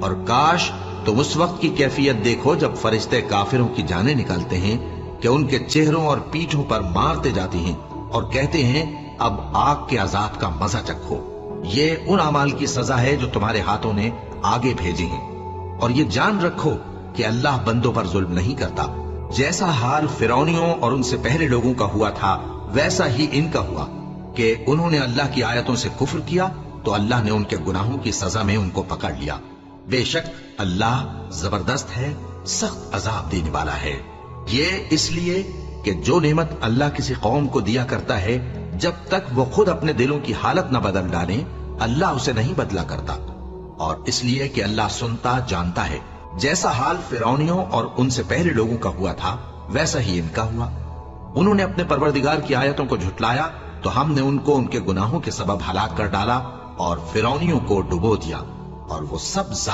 اور کاش تم اس وقت کی کیفیت دیکھو جب فرشتے کافروں کی جانیں نکالتے ہیں کہ ان کے چہروں اور پیٹھوں پر مارتے جاتے ہیں اور کہتے ہیں اب آگ کے عذاب کا مزہ چکھو۔ یہ ان اعمال کی سزا ہے جو تمہارے ہاتھوں نے آگے بھیجے ہیں، اور یہ جان رکھو کہ اللہ بندوں پر ظلم نہیں کرتا۔ جیسا حال فرعونیوں اور ان سے پہلے لوگوں کا ہوا تھا ویسا ہی ان کا ہوا کہ انہوں نے اللہ کی آیتوں سے کفر کیا تو اللہ نے ان کے گناہوں کی سزا میں ان کو پکڑ لیا۔ بے شک اللہ زبردست ہے، سخت عذاب دینے والا ہے۔ یہ اس لیے کہ جو نعمت اللہ کسی قوم کو دیا کرتا ہے جب تک وہ خود اپنے دلوں کی حالت نہ بدل ڈالیں اللہ اسے نہیں بدلا کرتا، اور اس لیے کہ اللہ سنتا جانتا ہے۔ جیسا حال فرعونیوں اور ان سے پہلے لوگوں کا ہوا تھا ویسا ہی ان کا ہوا۔ انہوں نے اپنے پروردگار کی آیتوں کو جھٹلایا تو ہم نے ان کو ان کے گناہوں کے سبب ہلاک کر ڈالا اور فرعونیوں کو ڈبو دیا، اور وہ سب ظالم